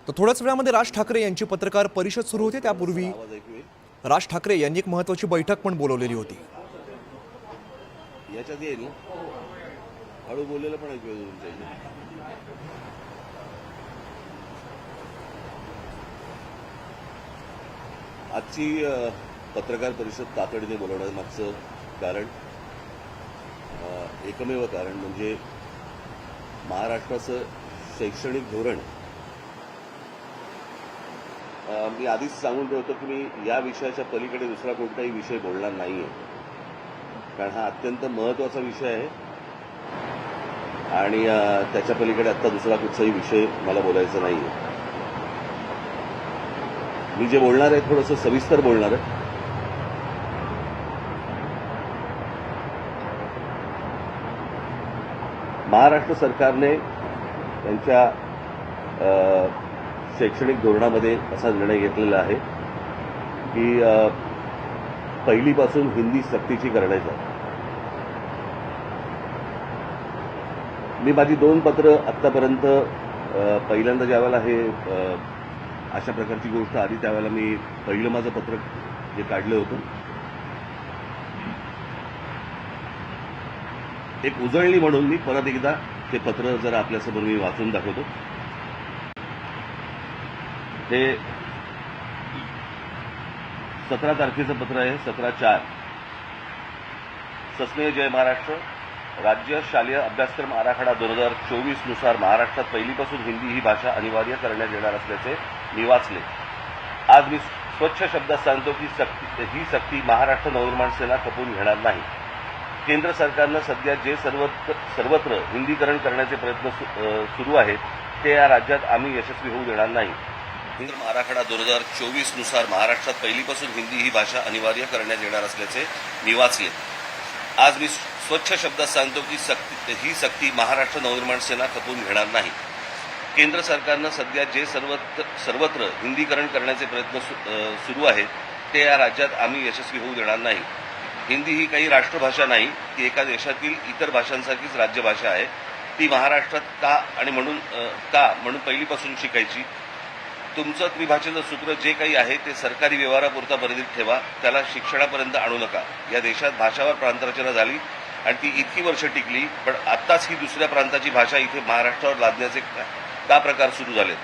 तर थोड्याच वेळामध्ये राज ठाकरे यांची पत्रकार परिषद सुरू होते. त्यापूर्वी राज ठाकरे यांनी एक महत्त्वाची बैठक पण बोलवलेली होती. याच्यात येईल ना हळू बोललेलं पण ऐकू येईल. आजची पत्रकार परिषद तातडीने बोलवण्यामागचं कारण एकमेव कारण म्हणजे महाराष्ट्राचं शैक्षणिक धोरण. मी आधीच सांगून ठेवतो की मी या विषयाच्या पलीकडे दुसरा कोणताही विषय बोलणार नाहीये, कारण हा अत्यंत महत्त्वाचा विषय आहे आणि त्याच्या पलीकडे आता दुसरा कुठचाही विषय मला बोलायचा नाहीये. मी जे बोलणार आहे थोडंसं सविस्तर बोलणार आहे. महाराष्ट्र सरकारने त्यांच्या शैक्षणिक धोरणामध्ये असा निर्णय घेतलेला आहे की पहिलीपासून हिंदी सक्तीची करण्याचा. मी माझी 2 पत्र आत्तापर्यंत पहिल्यांदा ज्यावेळेला हे अशा प्रकारची गोष्ट आली त्यावेळेला मी पहिलं माझं पत्र जे काढलं होतं एक उजळणी म्हणून मी परत एकदा ते पत्र जरा आपल्यासमोर मी वाचून दाखवतो. हे 17 तारखेचं पत्र आहे, 17/4. सस्नेह जय महाराष्ट्र. राज्य शालेय अभ्यासक्रम आराखडा 2024 नुसार महाराष्ट्रात पहिलीपासून हिंदी ही भाषा अनिवार्य करण्यात येणार असल्याचे मी वाचले. आज मी स्वच्छ शब्दात सांगतो की ही सक्ती महाराष्ट्र नवनिर्माण सेना खपवून घेणार नाही. केंद्र सरकारनं सध्या जे सर्वत्र हिंदीकरण करण्याचे प्रयत्न सुरू आहेत ते या राज्यात आम्ही यशस्वी होऊ देणार नाही. आराखडा 2024 नुसार महाराष्ट्रात पहिलीपासून हिंदी ही भाषा अनिवार्य करण्यात येणार असल्याचे मी वाचले. आज मी स्वच्छ शब्दात सांगतो की ही सक्ती महाराष्ट्र नवनिर्माण सेना खपवून घेणार नाही. केंद्र सरकारनं सध्या जे सर्वत्र हिंदीकरण करण्याचे प्रयत्न सुरू आहेत ते या राज्यात आम्ही यशस्वी होऊ देणार नाही. हिंदी ही काही राष्ट्रभाषा नाही, ती एका देशातील इतर भाषांसारखीच राज्यभाषा आहे. ती महाराष्ट्रात म्हणून पहिलीपासून शिकायची. तुमचं त्रिभाषेचं सूत्र जे काही आहे ते सरकारी व्यवहारापुरता मर्यादित ठेवा, त्याला शिक्षणापर्यंत आणू नका. या देशात भाषावर प्रांतरचना झाली आणि ती इतकी वर्ष टिकली, पण आत्ताच ही दुसऱ्या प्रांताची भाषा इथे महाराष्ट्रावर लादण्याचे का प्रकार सुरू झालेत.